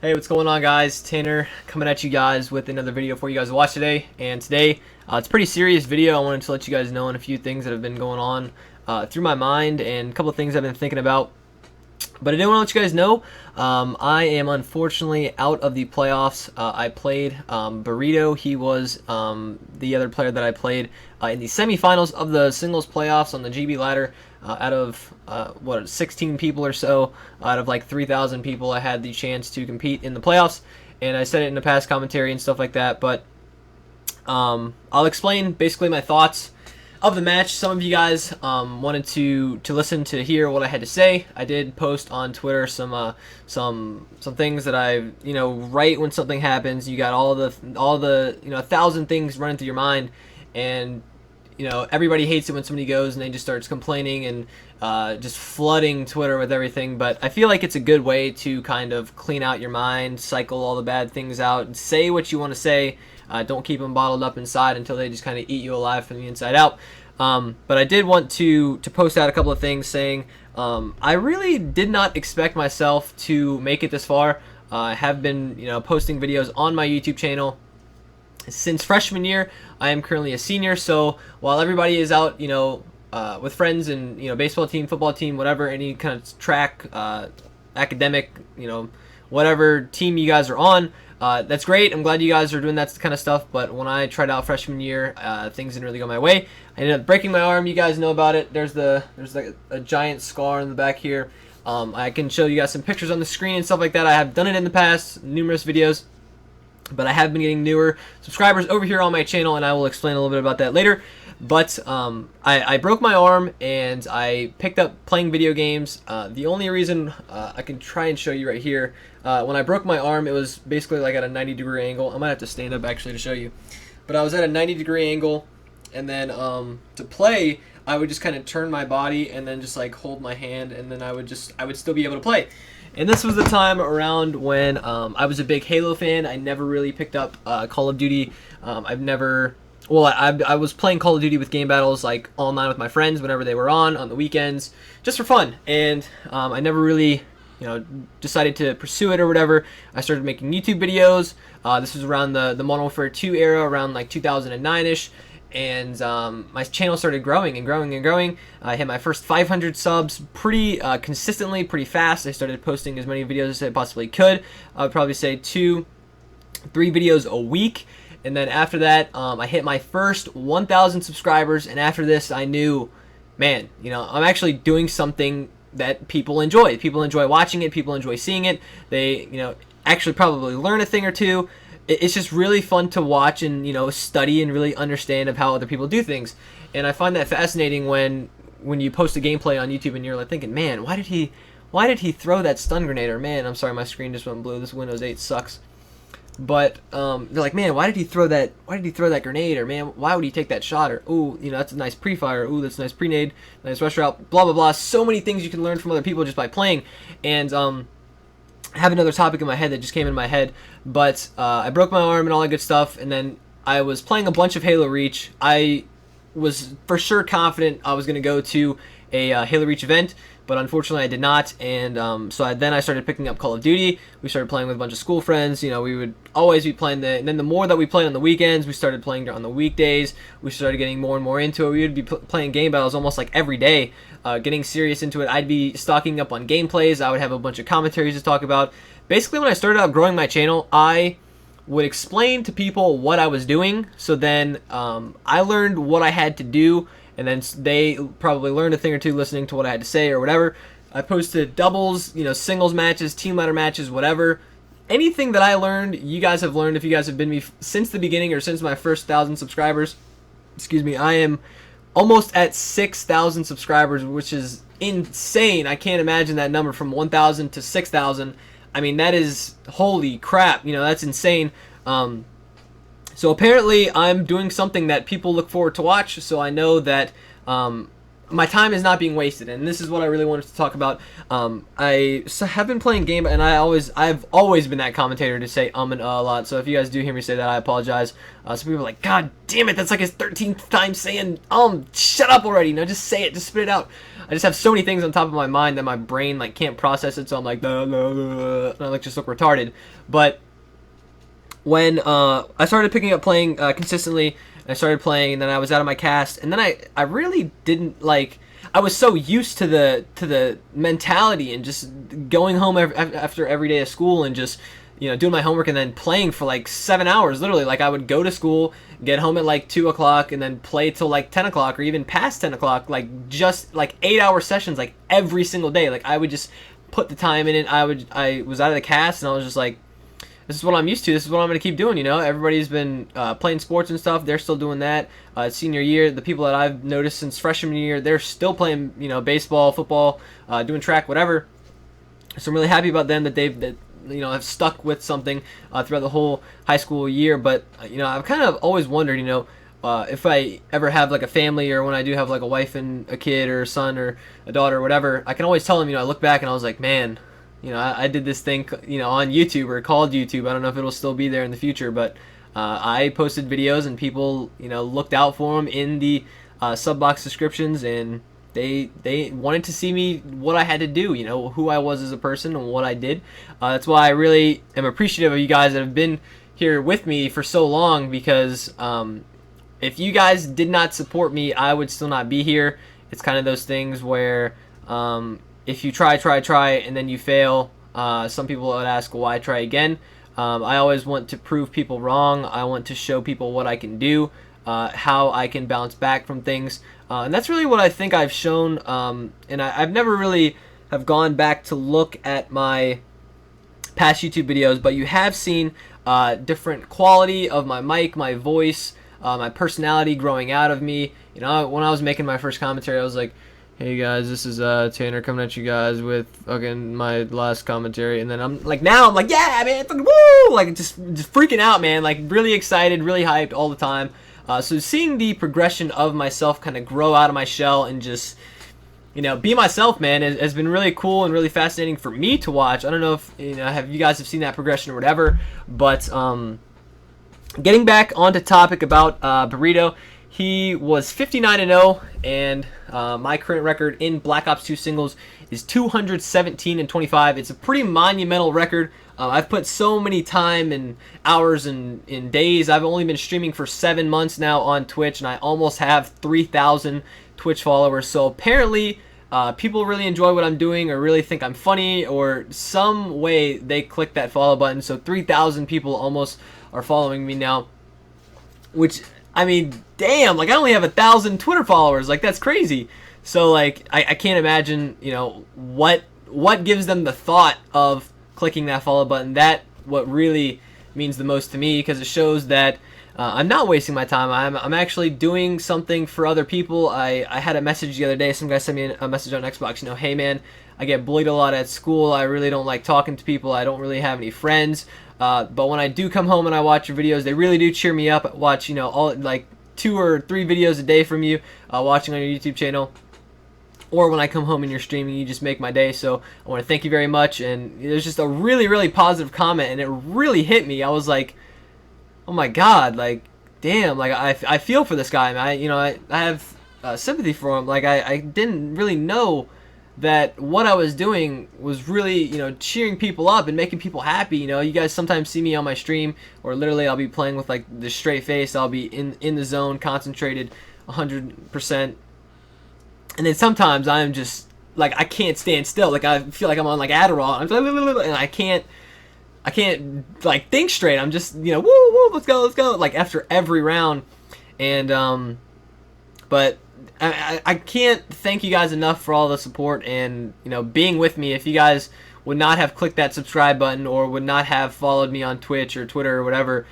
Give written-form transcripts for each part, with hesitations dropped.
Hey, what's going on, guys? Tanner coming at you guys with another video for you guys to watch today. And today, it's a pretty serious video. I wanted to let you guys know on a few things that have been going on through my mind and a couple of things I've been thinking about. But I did want to let you guys know, I am unfortunately out of the playoffs. I played Burrito. He was the other player that I played in the semifinals of the singles playoffs on the GB ladder. Out of 16 people or so, out of like 3,000 people, I had the chance to compete in the playoffs, and I said it in the past commentary and stuff like that. But I'll explain basically my thoughts of the match. Some of you guys wanted to listen to hear what I had to say. I did post on Twitter some things that I right when something happens, you got all the 1,000 things running through your mind, and everybody hates it when somebody goes and they just starts complaining and just flooding Twitter with everything. But I feel like it's a good way to kind of clean out your mind, cycle all the bad things out, and say what you want to say. Don't keep them bottled up inside until they just kind of eat you alive from the inside out. But I did want to post out a couple of things saying I really did not expect myself to make it this far. I have been posting videos on my YouTube channel since freshman year. I am currently a senior, so while everybody is out, with friends and baseball team, football team, whatever, any kind of track, academic, whatever team you guys are on, that's great. I'm glad you guys are doing that kind of stuff. But when I tried out freshman year, things didn't really go my way. I ended up breaking my arm. You guys know about it. There's like a giant scar in the back here. I can show you guys some pictures on the screen and stuff like that. I have done it in the past, numerous videos. But I have been getting newer subscribers over here on my channel, and I will explain a little bit about that later. But I broke my arm, and I picked up playing video games. The only reason I can try and show you right here, when I broke my arm, it was basically like at a 90-degree angle. I might have to stand up actually to show you. But I was at a 90-degree angle, and then to play, I would just kind of turn my body and then just like hold my hand, and then I would still be able to play. And this was the time around when I was a big Halo fan. I never really picked up Call of Duty. I was playing Call of Duty with game battles like online with my friends whenever they were on the weekends, just for fun. And I never really, decided to pursue it or whatever. I started making YouTube videos. This was around the Modern Warfare 2 era, around like 2009-ish. And my channel started growing and growing and growing. I hit my first 500 subs pretty consistently, pretty fast. I started posting as many videos as I possibly could. I would probably say 2-3 videos a week. And then after that, I hit my first 1,000 subscribers. And after this, I knew, man, I'm actually doing something that people enjoy. People enjoy watching it. People enjoy seeing it. They, actually probably learn a thing or two. It's just really fun to watch and study and really understand of how other people do things. And I find that fascinating when you post a gameplay on YouTube and you're like thinking, man, why did he throw that stun grenade? Or man, I'm sorry, my screen just went blue. This Windows 8 sucks. But they're like, man, why did he throw that grenade? Or man, why would he take that shot? Or ooh, that's a nice pre-fire. Ooh, that's a nice pre-nade, nice rush route. Blah blah blah. So many things you can learn from other people just by playing. And I have another topic in my head that just came in my head, but I broke my arm and all that good stuff, and then I was playing a bunch of Halo Reach. I was for sure confident I was going to go to a Halo Reach event, but unfortunately I did not, and so then I started picking up Call of Duty. We started playing with a bunch of school friends. We would always be playing and then the more that we played on the weekends, we started playing on the weekdays. We started getting more and more into it. We would be playing game battles almost like every day, getting serious into it. I'd be stocking up on gameplays. I would have a bunch of commentaries to talk about. Basically, when I started out growing my channel, I would explain to people what I was doing, so then I learned what I had to do, and then they probably learned a thing or two listening to what I had to say or whatever. I posted doubles, singles matches, team ladder matches, whatever. Anything that I learned, you guys have learned if you guys have been me since the beginning or since my first 1,000 subscribers. Excuse me, I am almost at 6,000 subscribers, which is insane. I can't imagine that number from 1,000 to 6,000. I mean, that is, holy crap, that's insane. So apparently I'm doing something that people look forward to watch, so I know that my time is not being wasted, and this is what I really wanted to talk about. I have been playing game, and I've always been that commentator to say and a lot, so if you guys do hear me say that, I apologize. Some people are like, God damn it, that's like his 13th time saying shut up already, just say it, just spit it out. I just have so many things on top of my mind that my brain like can't process it, so I'm like, and I like just look retarded. But when I started picking up playing consistently, I started playing, and then I was out of my cast, and then I really didn't like. I was so used to the mentality and just going home after every day of school and just, you know, doing my homework and then playing for like 7 hours, literally. Like I would go to school, get home at like 2 o'clock, and then play till like 10 o'clock or even past 10 o'clock, like just like 8-hour sessions like every single day. Like I would just put the time in it. I was out of the cast, and I was just like, this is what I'm used to. This is what I'm going to keep doing, you know. Everybody's been playing sports and stuff. They're still doing that. Senior year, the people that I've noticed since freshman year, they're still playing, you know, baseball, football, doing track, whatever. So I'm really happy about them that you know, have stuck with something throughout the whole high school year. But, you know, I've kind of always wondered, you know, if I ever have like a family, or when I do have like a wife and a kid or a son or a daughter or whatever, I can always tell them, you know, I look back and I was like, man, you know, I did this thing, you know, on YouTube, or called YouTube. I don't know if it'll still be there in the future, but I posted videos, and people, you know, looked out for them in the sub box descriptions, and they wanted to see me, what I had to do, you know, who I was as a person and what I did. That's why I really am appreciative of you guys that have been here with me for so long, because if you guys did not support me, I would still not be here. It's kind of those things where if you try, and then you fail, some people would ask, why try again? I always want to prove people wrong. I want to show people what I can do, how I can bounce back from things. And that's really what I think I've shown. And I've never really have gone back to look at my past YouTube videos, but you have seen different quality of my mic, my voice, my personality growing out of me. You know, when I was making my first commentary, I was like, hey guys, this is Tanner coming at you guys with fucking my last commentary, and then I'm like, now I'm like, yeah, man, fucking woo, like just freaking out, man, like really excited, really hyped all the time. So seeing the progression of myself kind of grow out of my shell and just, you know, be myself, man, has been really cool and really fascinating for me to watch. I don't know if, you know, you guys have seen that progression or whatever, but getting back onto topic about Burrito. He was 59-0, and my current record in Black Ops 2 singles is 217-25. It's a pretty monumental record. I've put so many time and hours and in days. I've only been streaming for 7 months now on Twitch, and I almost have 3,000 Twitch followers. So apparently, people really enjoy what I'm doing, or really think I'm funny, or some way they click that follow button. So 3,000 people almost are following me now, which, I mean, damn, like I only have 1,000 Twitter followers. Like that's crazy. So like I can't imagine, you know, what gives them the thought of clicking that follow button. That what really means the most to me, because it shows that I'm not wasting my time. I'm actually doing something for other people. I had a message the other day. Some guy sent me a message on Xbox. You know, hey man, I get bullied a lot at school. I really don't like talking to people. I don't really have any friends. But when I do come home and I watch your videos, they really do cheer me up. I watch, you know, all like 2 or 3 videos a day from you, watching on your YouTube channel. Or when I come home and you're streaming, you just make my day. So I want to thank you very much. And there's just a really, really positive comment, and it really hit me. I was like, oh my God, like, damn, like I feel for this guy, man. I have sympathy for him. Like I didn't really know that what I was doing was really, you know, cheering people up and making people happy. You know, you guys sometimes see me on my stream, or literally I'll be playing with like the straight face. I'll be in the zone, concentrated 100%. And then sometimes I'm just like, I can't stand still. Like I feel like I'm on like Adderall, and I can't like think straight. I'm just, you know, woo, let's go, like after every round. And but I can't thank you guys enough for all the support and, you know, being with me. If you guys would not have clicked that subscribe button, or would not have followed me on Twitch or Twitter or whatever,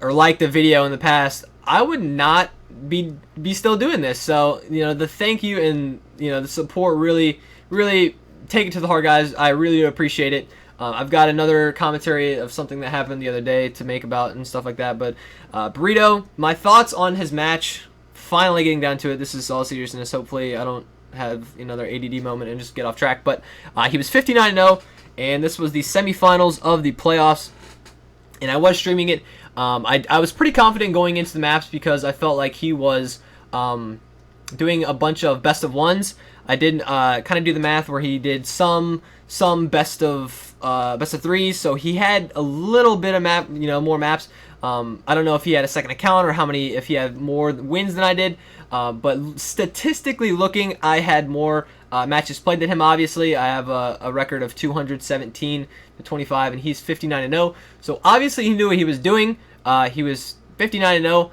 or liked the video in the past, I would not be still doing this. So, you know, the thank you and, you know, the support really take it to the heart, guys. I really appreciate it. I've got another commentary of something that happened the other day to make about and stuff like that. But Burrito, my thoughts on his match. Finally getting down to it. This is all seriousness. Hopefully I don't have another ADD moment and just get off track. But he was 59-0, and this was the semifinals of the playoffs, and I was streaming it. I was pretty confident going into the maps because I felt like he was doing a bunch of best of ones. I did kind of do the math where he did some best of threes, so he had a little bit of more maps. I don't know if he had a second account or if he had more wins than I did, but statistically looking, I had more matches played than him. Obviously, I have a record of 217 to 25, and he's 59-0. So obviously, he knew what he was doing. He was 59-0.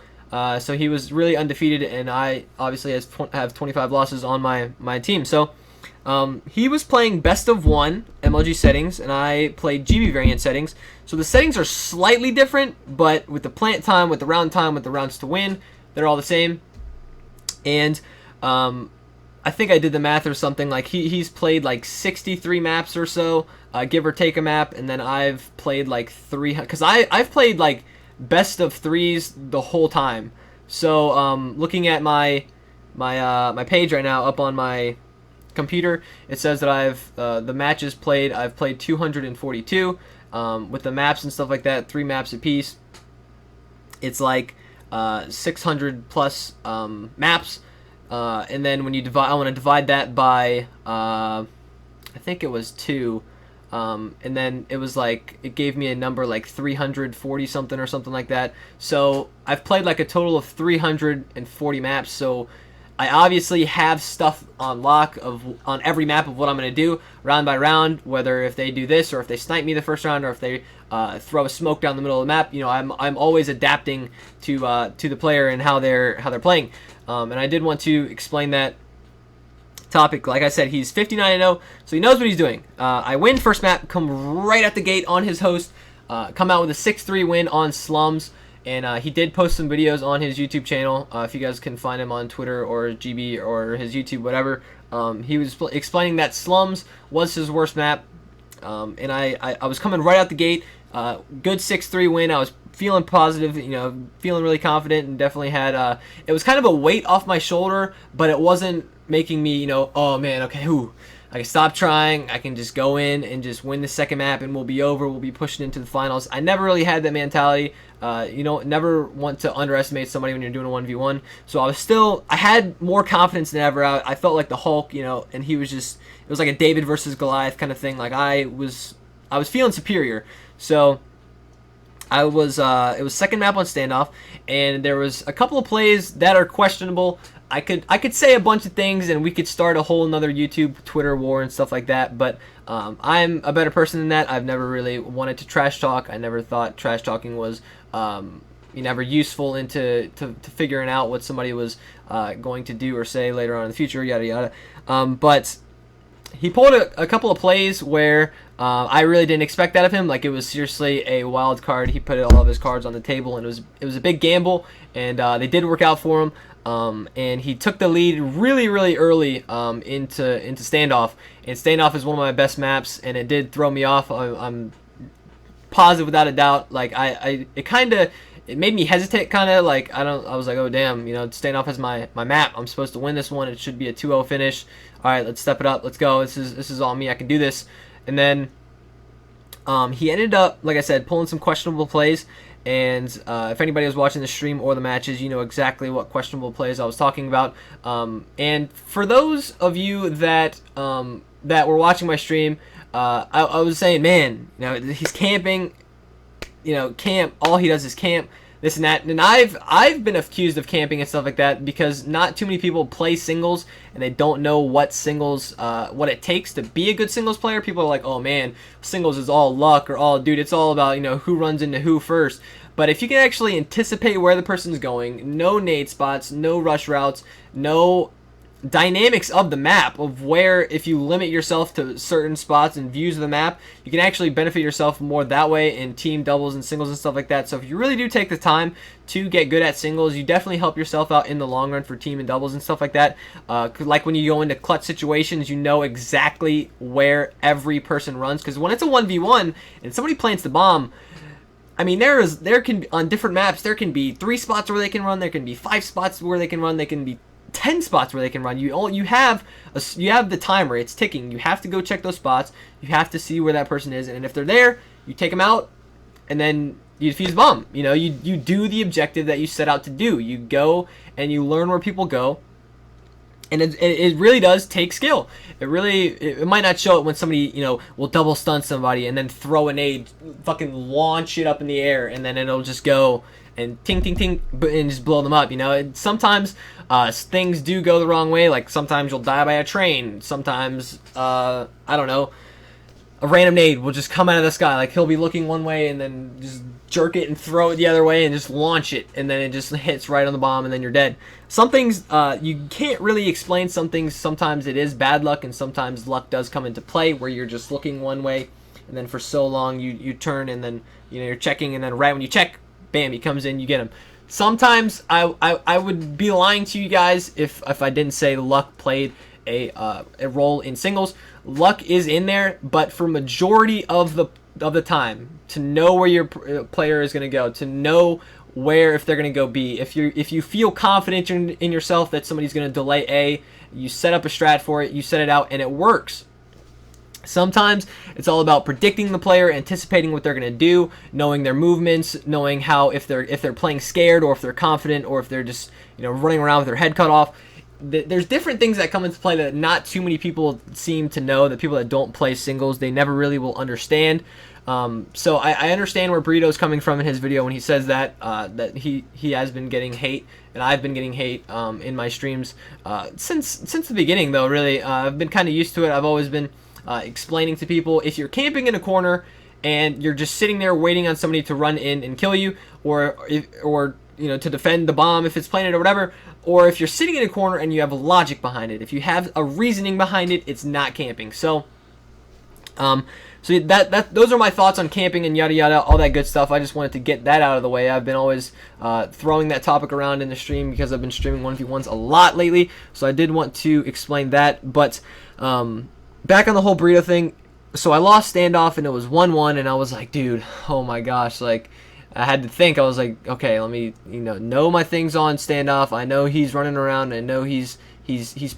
So he was really undefeated, and I obviously have 25 losses on my team. So he was playing best of 1 MLG settings, and I played GB variant settings. So the settings are slightly different, but with the plant time, with the rounds to win, they're all the same. And I think I did the math or something, like he's played like 63 maps or so, give or take a map, and then I've played like 300, because I've played like best of 3s the whole time. So looking at my page right now up on my computer, it says that I've the matches played, I've played 242 with the maps and stuff like that, 3 maps apiece. It's like 600 plus maps, and then when you divide, I want to divide that by I think it was 2. And then it was like, it gave me a number like 340 something or something like that. So I've played like a total of 340 maps. So I obviously have stuff on lock on every map of what I'm going to do round by round, whether if they do this or if they snipe me the first round or if they throw a smoke down the middle of the map. You know, I'm always adapting to the player and how they're playing. And I did want to explain that topic. Like I said, he's 59-0, so he knows what he's doing. I win first map, come right at the gate on his host, come out with a 6-3 win on Slums, and he did post some videos on his YouTube channel. If you guys can find him on Twitter or GB or his YouTube, whatever. He was explaining that Slums was his worst map, and I was coming right out the gate. Good 6-3 win. I was feeling positive, you know, feeling really confident, and definitely had it was kind of a weight off my shoulder, but it wasn't making me, you know, oh man, okay, I can stop trying, I can just go in and just win the second map and we'll be over, we'll be pushing into the finals. I never really had that mentality. You know, never want to underestimate somebody when you're doing a 1v1. So I had more confidence than ever. I felt like the Hulk, you know, and he was just, it was like a David versus Goliath kind of thing. Like I was feeling superior. So it was second map on standoff, and there was a couple of plays that are questionable. I could say a bunch of things, and we could start a whole another YouTube, Twitter war and stuff like that. But I'm a better person than that. I've never really wanted to trash talk. I never thought trash talking was never useful into figuring out what somebody was going to do or say later on in the future. Yada yada. But he pulled a couple of plays where I really didn't expect that of him. Like, it was seriously a wild card. He put all of his cards on the table, and it was a big gamble, and they did work out for him. And he took the lead really, really early into standoff. And standoff is one of my best maps, and it did throw me off. I'm positive without a doubt. Like it made me hesitate, kind of like I was like, oh damn, you know, standoff is my map. I'm supposed to win this one. It should be a 2-0 finish. All right, let's step it up. Let's go. This is all me. I can do this. And then he ended up, like I said, pulling some questionable plays. And if anybody was watching the stream or the matches, you know exactly what questionable plays I was talking about. And for those of you that were watching my stream, I was saying, man, you know, he's camping. You know, camp. All he does is camp. This and that. And I've been accused of camping and stuff like that because not too many people play singles and they don't know what singles, what it takes to be a good singles player. People are like, oh man, singles is all luck, or all, dude, it's all about, you know, who runs into who first. But if you can actually anticipate where the person's going, no nade spots, no rush routes, no dynamics of the map, of where if you limit yourself to certain spots and views of the map, you can actually benefit yourself more that way in team doubles and singles and stuff like that. So if you really do take the time to get good at singles, you definitely help yourself out in the long run for team and doubles and stuff like that. Like when you go into clutch situations, you know exactly where every person runs, because when it's a 1v1 and somebody plants the bomb, I mean, there can on different maps, there can be 3 spots where they can run, there can be 5 spots where they can run, they can be 10 spots where they can run. You have the timer. It's ticking. You have to go check those spots. You have to see where that person is, and if they're there, you take them out, and then you defuse the bomb. You know, you do the objective that you set out to do. You go and you learn where people go, And it really does take skill. It might not show it when somebody, will double stun somebody and then throw a nade, fucking launch it up in the air, and then it'll just go and ting ting ting and just blow them up. Sometimes things do go the wrong way. Like sometimes you'll die by a train. Sometimes I don't know, a random nade will just come out of the sky. Like he'll be looking one way and then just jerk it and throw it the other way and just launch it, and then it just hits right on the bomb and then you're dead. Some things you can't really explain. Some things, sometimes it is bad luck, and sometimes luck does come into play where you're just looking one way and then for so long you turn, and then you're checking, and then right when you check, bam, he comes in, you get him. Sometimes I would be lying to you guys if I didn't say luck played a role in singles. Luck is in there, but for majority of the time, to know where your player is going to go, to know where, if they're going to go B, if you feel confident in yourself that somebody's going to delay A, you set up a strat for it, you set it out, and it works. Sometimes it's all about predicting the player, anticipating what they're going to do, knowing their movements, knowing how, if they're playing scared, or if they're confident, or if they're just running around with their head cut off. There's different things that come into play that not too many people seem to know. The people that don't play singles, they never really will understand. So I understand where Burrito's coming from in his video when he says that he has been getting hate, and I've been getting hate in my streams since the beginning, though. Really, I've been kind of used to it. I've always been explaining to people, if you're camping in a corner and you're just sitting there waiting on somebody to run in and kill you, or to defend the bomb if it's planted or whatever, or if you're sitting in a corner and you have logic behind it, if you have a reasoning behind it, it's not camping. So those are my thoughts on camping and yada yada, all that good stuff. I just wanted to get that out of the way. I've been always throwing that topic around in the stream because I've been streaming 1v1s a lot lately, so I did want to explain that. But back on the whole Burrito thing, so I lost standoff and it was 1-1, and I was like, dude, oh my gosh, like, I had to think. I was like, okay, let me know my things on standoff. I know he's running around. I know he's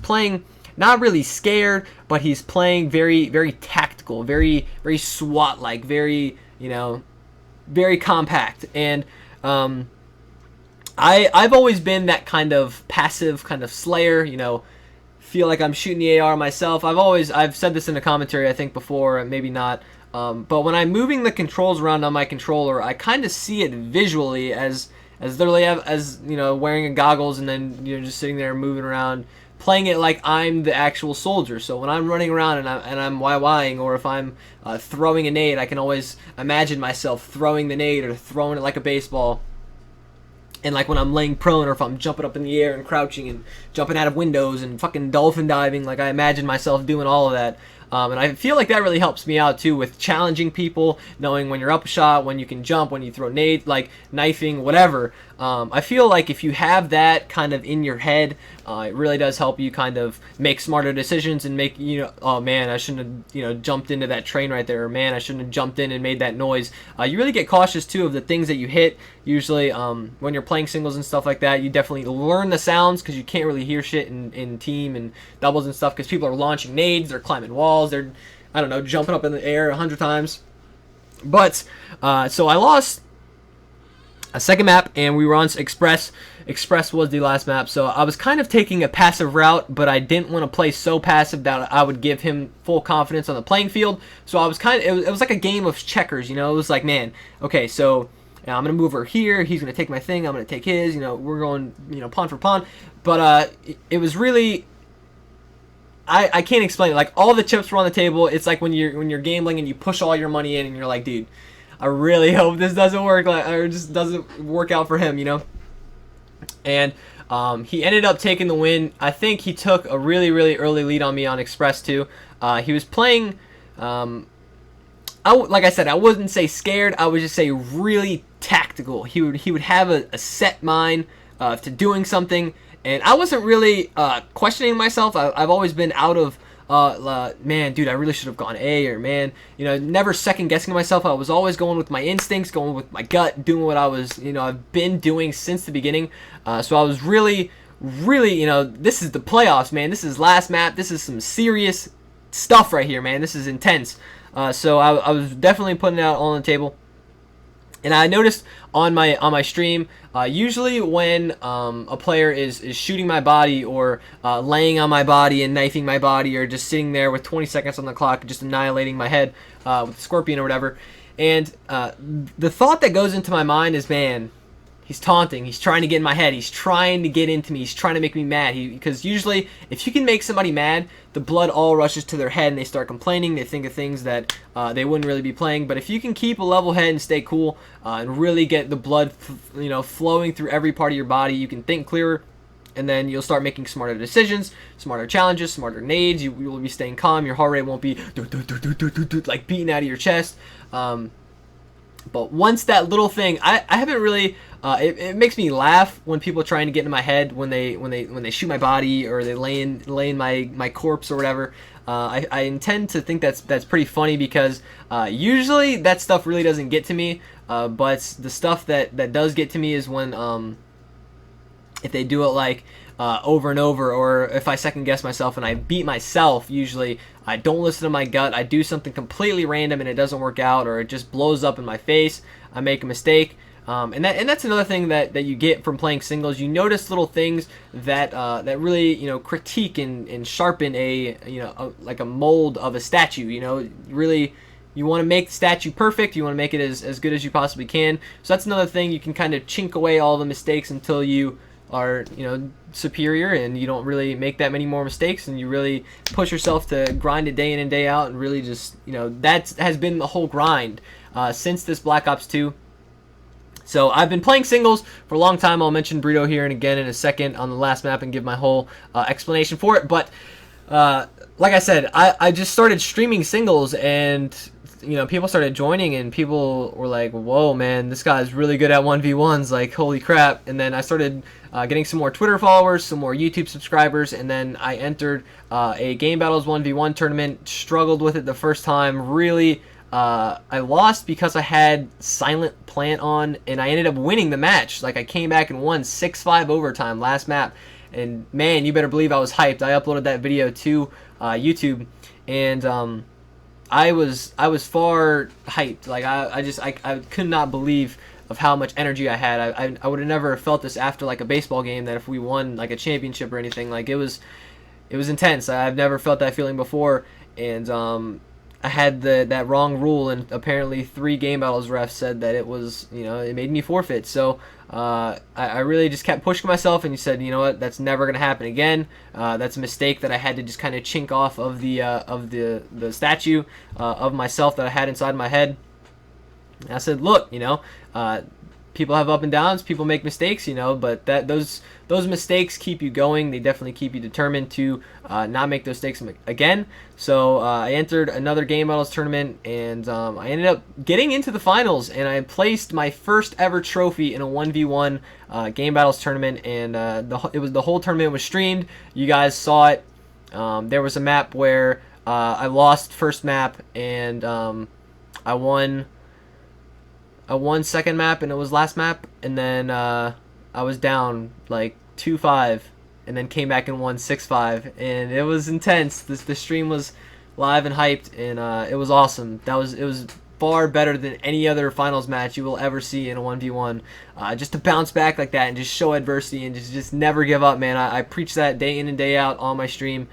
playing not really scared, but he's playing very, very tactical, very, very SWAT like, very very compact. And I've always been that kind of passive kind of slayer. Feel like I'm shooting the AR myself. I've said this in a commentary I think before, maybe not. But when I'm moving the controls around on my controller, I kind of see it visually as literally as wearing a goggles and then just sitting there moving around, playing it like I'm the actual soldier. So when I'm running around and I'm YYing, or if I'm throwing a nade, I can always imagine myself throwing the nade or throwing it like a baseball. And like when I'm laying prone, or if I'm jumping up in the air and crouching and jumping out of windows and fucking dolphin diving, like I imagine myself doing all of that. And I feel like that really helps me out too with challenging people, knowing when you're up a shot, when you can jump, when you throw nade, like knifing, whatever. I feel like if you have that kind of in your head, it really does help you kind of make smarter decisions and make, oh man, I shouldn't have, jumped into that train right there, or man, I shouldn't have jumped in and made that noise. You really get cautious too of the things that you hit. Usually when you're playing singles and stuff like that, you definitely learn the sounds, because you can't really hear shit in team and doubles and stuff, because people are launching nades, they're climbing walls, they're, I don't know, jumping up in the air 100 times. But so I lost a second map, and we were on Express. Express was the last map, so I was kind of taking a passive route, but I didn't want to play so passive that I would give him full confidence on the playing field. So I was it was like a game of checkers, it was like, man, okay, so I'm going to move over here, he's going to take my thing, I'm going to take his, we're going, pawn for pawn. But it was really, I can't explain it. Like, all the chips were on the table. It's like when you're gambling and you push all your money in and you're like, dude, I really hope this doesn't work, or just doesn't work out for him, And he ended up taking the win. I think he took a really, really early lead on me on Express too. He was playing, like I said, I wouldn't say scared. I would just say really tactical. He would have a set mind to doing something, and I wasn't really questioning myself. I've always been out of man, dude, I really should have gone A, or man, never second guessing myself. I was always going with my instincts, going with my gut, doing what I was, I've been doing since the beginning. So I was really, really, this is the playoffs, man. This is last map. This is some serious stuff right here, man. This is intense. So I was definitely putting it out on the table. And I noticed on my stream, usually when a player is shooting my body or laying on my body and knifing my body or just sitting there with 20 seconds on the clock just annihilating my head with a scorpion or whatever, and the thought that goes into my mind is, man, he's taunting. He's trying to get in my head. He's trying to get into me. He's trying to make me mad. Because usually, if you can make somebody mad, the blood all rushes to their head and they start complaining. They think of things that they wouldn't really be playing. But if you can keep a level head and stay cool and really get the blood, flowing through every part of your body, you can think clearer. And then you'll start making smarter decisions, smarter challenges, smarter nades. You will be staying calm. Your heart rate won't be like beating out of your chest. But once that little thing, I haven't really. It makes me laugh when people are trying to get into my head when they shoot my body or they lay in my corpse or whatever. I intend to think that's pretty funny because usually that stuff really doesn't get to me. But the stuff that does get to me is when if they do it like over and over, or if I second guess myself and I beat myself. Usually I don't listen to my gut. I do something completely random and it doesn't work out, or it just blows up in my face. I make a mistake. And that's another thing that you get from playing singles. You notice little things that really critique and sharpen like a mold of a statue. Really, you want to make the statue perfect. You want to make it as good as you possibly can. So that's another thing. You can kind of chink away all the mistakes until you are superior and you don't really make that many more mistakes, and you really push yourself to grind it day in and day out, and really just that has been the whole grind since this Black Ops 2. So I've been playing singles for a long time. I'll mention Burrito here and again in a second on the last map and give my whole explanation for it. But like I said, I just started streaming singles, and people started joining, and people were like, whoa, man, this guy's really good at 1v1s, like, holy crap. And then I started getting some more Twitter followers, some more YouTube subscribers, and then I entered a Game Battles 1v1 tournament, struggled with it the first time, really. I lost because I had Silent Plant on, and I ended up winning the match. Like, I came back and won 6-5 overtime last map, and man, you better believe I was hyped. I uploaded that video to YouTube, and I was far hyped. Like, I could not believe of how much energy I had. I would have never felt this after like a baseball game, that if we won like a championship or anything. Like, it was intense. I've never felt that feeling before, and I had that wrong rule, and apparently 3 Game Battles refs said that it was, it made me forfeit. So I really just kept pushing myself, and you said, you know what, that's never gonna happen again. That's a mistake that I had to just kind of chink off of the statue of myself that I had inside my head. And I said, look, people have up and downs, people make mistakes, but those mistakes keep you going. They definitely keep you determined to not make those mistakes again. So I entered another Game Battles tournament, and I ended up getting into the finals, and I placed my first ever trophy in a 1v1 Game Battles tournament, and the whole tournament was streamed. You guys saw it. There was a map where I lost first map, and I won second map, and it was last map, and then I was down like 2-5, and then came back and won 6-5, and it was intense. The stream was live and hyped, and it was awesome. It was far better than any other finals match you will ever see in a 1v1. Just to bounce back like that and just show adversity and just never give up, man. I preach that day in and day out on my stream,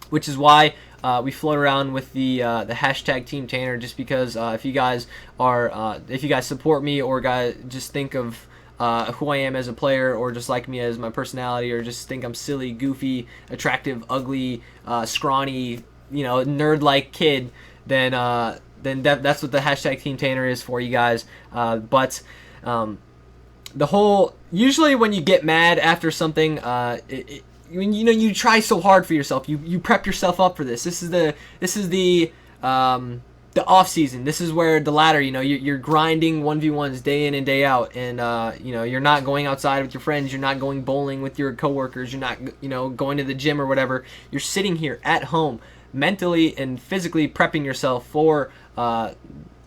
which is why we float around with the hashtag Team Tanner, just because if you guys support me, or guys just think of who I am as a player, or just like me as my personality, or just think I'm silly, goofy, attractive, ugly, scrawny, nerd-like kid, then that's what the hashtag Team Tanner is for you guys. But usually when you get mad after something, you try so hard for yourself. You prep yourself up for this. This is the off season. This is where the ladder. You're grinding 1v1s day in and day out, and you're not going outside with your friends. You're not going bowling with your coworkers. You're not going to the gym or whatever. You're sitting here at home, mentally and physically prepping yourself for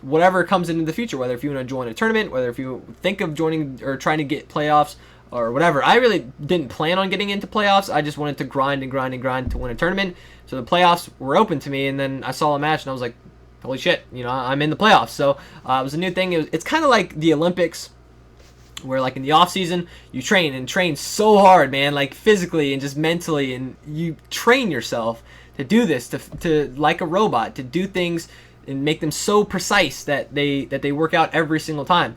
whatever comes into the future. Whether if you want to join a tournament, whether if you think of joining or trying to get playoffs, or whatever. I really didn't plan on getting into playoffs. I just wanted to grind and grind and grind to win a tournament. So the playoffs were open to me, and then I saw a match, and I was like, holy shit, I'm in the playoffs. So it was a new thing. It's kind of like the Olympics, where like in the off season you train so hard, man, like physically and just mentally, and you train yourself to do this, to like a robot, to do things and make them so precise that they work out every single time.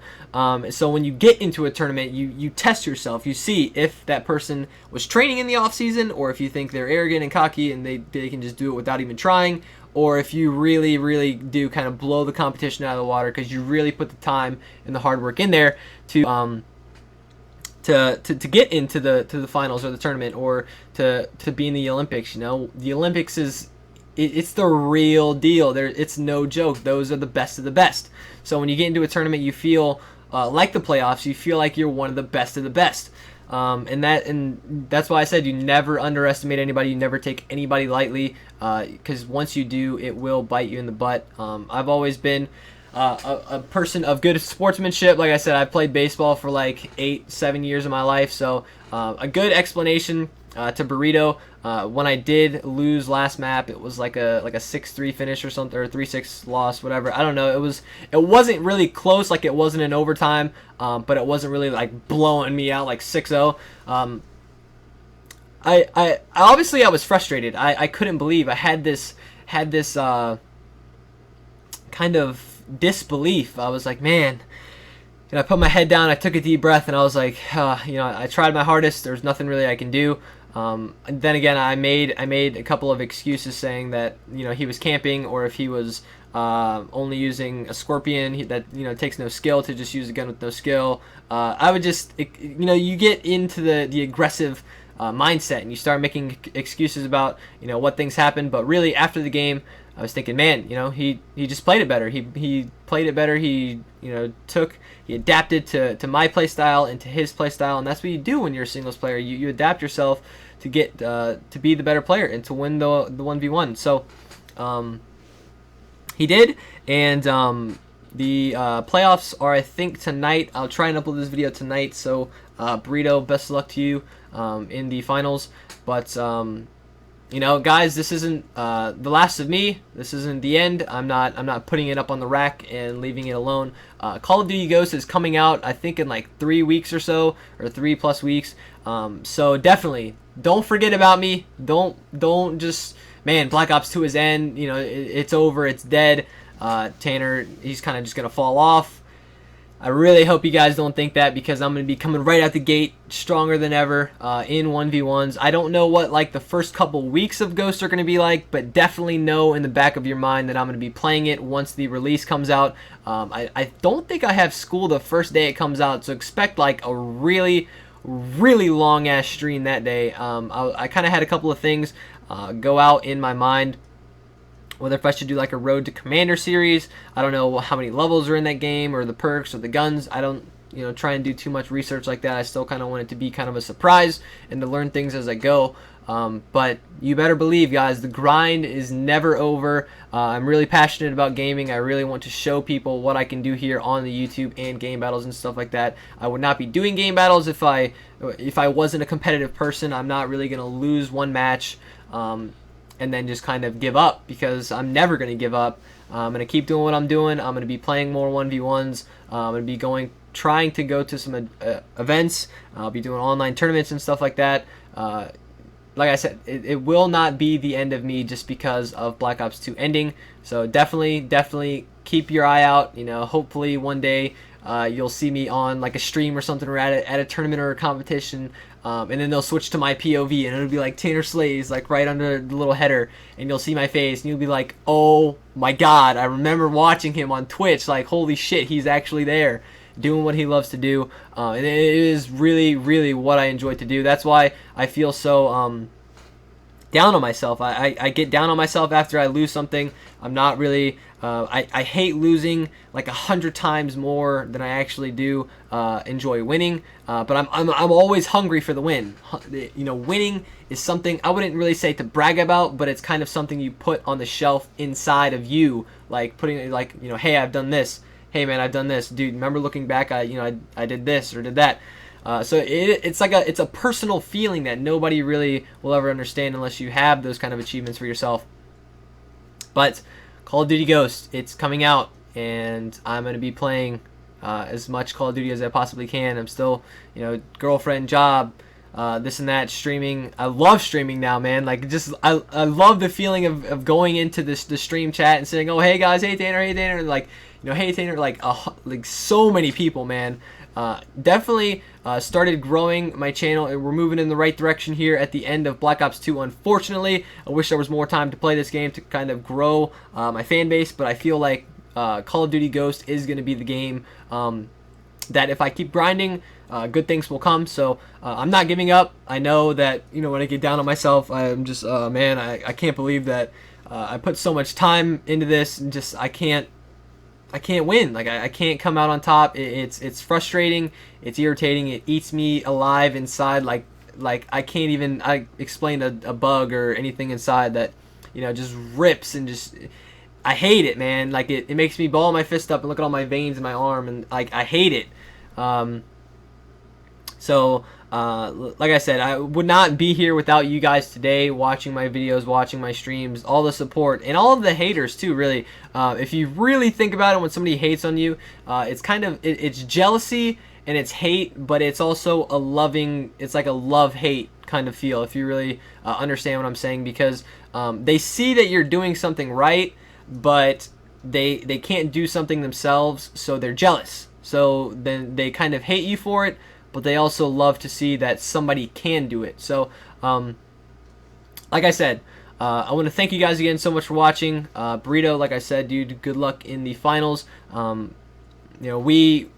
So when you get into a tournament, you test yourself. You see if that person was training in the off season, or if you think they're arrogant and cocky and they can just do it without even trying, or if you really do kind of blow the competition out of the water because you really put the time and the hard work in there to get into the finals or the tournament, or to be in the Olympics. The Olympics it's the real deal. It's no joke. Those are the best of the best. So when you get into a tournament, you feel like the playoffs. You feel like you're one of the best of the best. And that's why I said you never underestimate anybody. You never take anybody lightly, because once you do, it will bite you in the butt. I've always been a person of good sportsmanship. Like I said, I played baseball for like 8-7 years of my life. So a good explanation to Burrito. When I did lose last map, it was like a 6-3 finish or something, or 3-6 loss, whatever. I don't know. It wasn't really close, like it wasn't in overtime, but it wasn't really like blowing me out like 6-0. I obviously I was frustrated. I couldn't believe I had this kind of disbelief. I was like, man. And I put my head down. I took a deep breath, and I was like, I tried my hardest. There's nothing really I can do. And then again, I made a couple of excuses saying that he was camping, or if he was only using a scorpion that takes no skill, to just use a gun with no skill. I would just you get into the aggressive mindset, and you start making excuses about what things happen. But really, after the game, I was thinking, man, he just played it better. He played it better. He adapted to my play style and to his play style, and that's what you do when you're a singles player. You adapt yourself to get to be the better player and to win the 1v1. So he did, and the playoffs are, I think, tonight. I'll try and upload this video tonight. So Burrito, best of luck to you in the finals. But guys, this isn't the last of me. This isn't the end. I'm not putting it up on the rack and leaving it alone. Call of Duty Ghosts is coming out, I think, in like 3 weeks or so, or 3+ weeks. So definitely don't forget about me. Don't just, man, Black Ops 2 is end. It's over. It's dead. Tanner, he's kind of just gonna fall off. I really hope you guys don't think that, because I'm going to be coming right out the gate stronger than ever in 1v1s. I don't know what like the first couple weeks of Ghosts are going to be like, but definitely know in the back of your mind that I'm going to be playing it once the release comes out. I don't think I have school the first day it comes out, so expect like a really long ass stream that day. I kind of had a couple of things go out in my mind, whether if I should do like a Road to Commander series. I don't know how many levels are in that game, or the perks or the guns. I don't try and do too much research like that. I still kind of want it to be kind of a surprise and to learn things as I go. But you better believe, guys, the grind is never over. I'm really passionate about gaming. I really want to show people what I can do here on the YouTube and game battles and stuff like that. I would not be doing game battles if I wasn't a competitive person. I'm not really going to lose one match and then just kind of give up, because I'm never going to give up. I'm going to keep doing what I'm doing. I'm going to be playing more 1v1s. I'm going to be trying to go to some events. I'll be doing online tournaments and stuff like that. Like I said, it will not be the end of me just because of Black Ops 2 ending. So definitely keep your eye out. Hopefully one day you'll see me on like a stream or something, or at a tournament or a competition, and then they'll switch to my POV, and it'll be like Tanner Slays, like right under the little header, and you'll see my face, and you'll be like, oh my god, I remember watching him on Twitch. Like, holy shit, he's actually there doing what he loves to do. And it is really what I enjoy to do. That's why I feel so down on myself. I get down on myself after I lose something. I'm not really I hate losing like 100 times more than I actually do enjoy winning. But I'm always hungry for the win. Winning is something I wouldn't really say to brag about, but it's kind of something you put on the shelf inside of you, like putting it like, hey, I've done this. Hey man, I've done this, dude. Remember looking back, I did this or did that. So it's a personal feeling that nobody really will ever understand unless you have those kind of achievements for yourself. But Call of Duty Ghost, it's coming out, and I'm going to be playing as much Call of Duty as I possibly can. I'm still, girlfriend, job, this and that, streaming. I love streaming now, man. Like, just I love the feeling of going into the stream chat and saying, oh, hey guys, hey Tanner, and like, hey Tanner, like so many people, man. Definitely started growing my channel, and we're moving in the right direction here at the end of Black Ops 2. Unfortunately, I wish there was more time to play this game to kind of grow my fan base, but I feel like Call of Duty Ghost is going to be the game that if I keep grinding, good things will come. So I'm not giving up. I know that, when I get down on myself, I'm just, man, I can't believe that I put so much time into this, and just I can't win. Like, I can't come out on top. It's frustrating. It's irritating. It eats me alive inside. Like I can't even explain a bug or anything inside that, just rips, and just, I hate it, man. Like, it makes me ball my fist up and look at all my veins in my arm, and like, I hate it. So like I said, I would not be here without you guys today, watching my videos, watching my streams, all the support, and all of the haters too, really. If you really think about it, when somebody hates on you, it's kind of, it's jealousy and it's hate, but it's also a loving, it's like a love-hate kind of feel, if you really understand what I'm saying, because they see that you're doing something right, but they can't do something themselves, so they're jealous. So then they kind of hate you for it, but they also love to see that somebody can do it. So, like I said, I want to thank you guys again so much for watching. Burrito, like I said, dude, good luck in the finals. We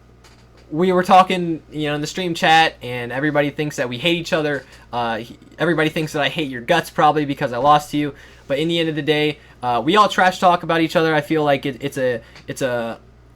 were talking, in the stream chat, and everybody thinks that we hate each other. Everybody thinks that I hate your guts, probably because I lost to you. But in the end of the day, we all trash talk about each other. I feel like it's a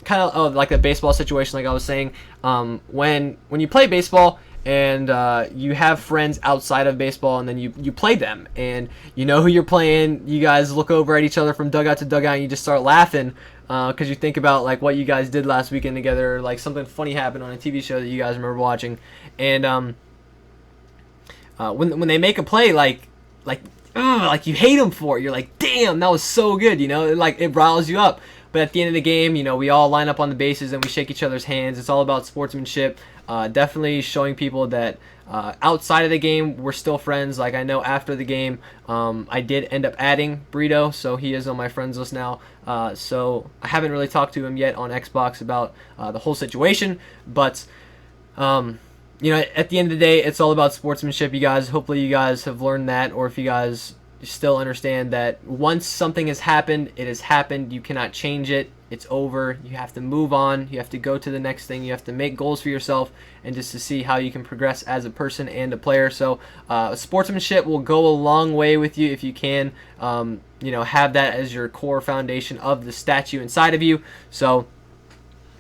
kind of like a baseball situation, like I was saying. When you play baseball and you have friends outside of baseball, and then you play them, and you know who you're playing, you guys look over at each other from dugout to dugout, and you just start laughing because you think about like what you guys did last weekend together, or like something funny happened on a TV show that you guys remember watching. And when they make a play, like you hate them for it, you're like, damn, that was so good, like it riles you up. But at the end of the game, we all line up on the bases and we shake each other's hands. It's all about sportsmanship. Definitely showing people that outside of the game, we're still friends. Like, I know after the game, I did end up adding Burrito, so he is on my friends list now. So I haven't really talked to him yet on Xbox about the whole situation. But, at the end of the day, it's all about sportsmanship, you guys. Hopefully you guys have learned that, or if you guys still understand that once something has happened, it has happened. You cannot change it. It's over. You have to move on. You have to go to the next thing. You have to make goals for yourself, and just to see how you can progress as a person and a player. So sportsmanship will go a long way with you if you can have that as your core foundation of the statue inside of you. So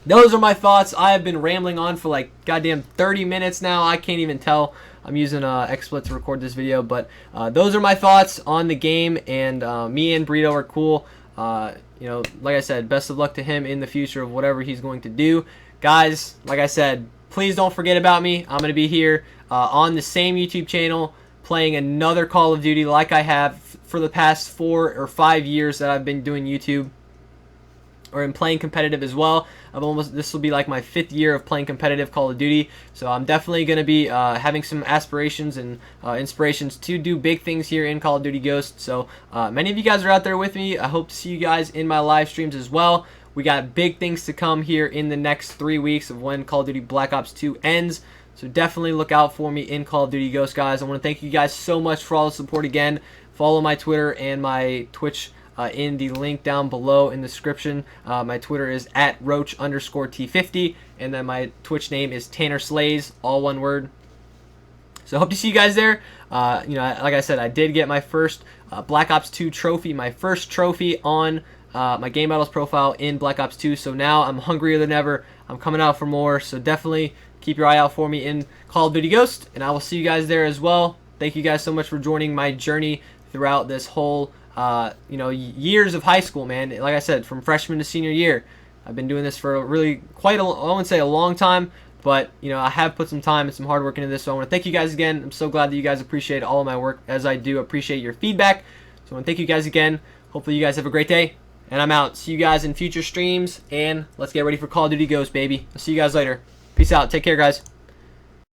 those are my thoughts. I have been rambling on for like goddamn 30 minutes now. I can't even tell. I'm using XSplit to record this video, but those are my thoughts on the game, and me and Burrito are cool. Like I said, best of luck to him in the future of whatever he's going to do. Guys, like I said, please don't forget about me. I'm going to be here on the same YouTube channel playing another Call of Duty like I have for the past 4 or 5 years that I've been doing YouTube, or in playing competitive as well. This will be like my 5th year of playing competitive Call of Duty, so I'm definitely going to be having some aspirations and inspirations to do big things here in Call of Duty Ghost. So many of you guys are out there with me. I hope to see you guys in my live streams as well. We got big things to come here in the next 3 weeks of when Call of Duty Black Ops 2 ends. So definitely look out for me in Call of Duty Ghost, guys. I want to thank you guys so much for all the support again. Follow my Twitter and my Twitch in the link down below in the description. My Twitter is @roach_T50, and then my Twitch name is Tanner Slays, all one word. So hope to see you guys there. Like I said, I did get my first Black Ops 2 trophy, my first trophy on my Game Battles profile in Black Ops 2. So now I'm hungrier than ever. I'm coming out for more. So definitely keep your eye out for me in Call of Duty Ghost, and I will see you guys there as well. Thank you guys so much for joining my journey throughout this whole years of high school, man. Like I said, from freshman to senior year, I've been doing this for I wouldn't say a long time, but I have put some time and some hard work into this. So I want to thank you guys again. I'm so glad that you guys appreciate all of my work, as I do appreciate your feedback. So I want to thank you guys again. Hopefully you guys have a great day, And I'm out. See you guys in future streams, and let's get ready for Call of Duty Ghosts, baby. I'll see you guys later. Peace out. Take care, guys.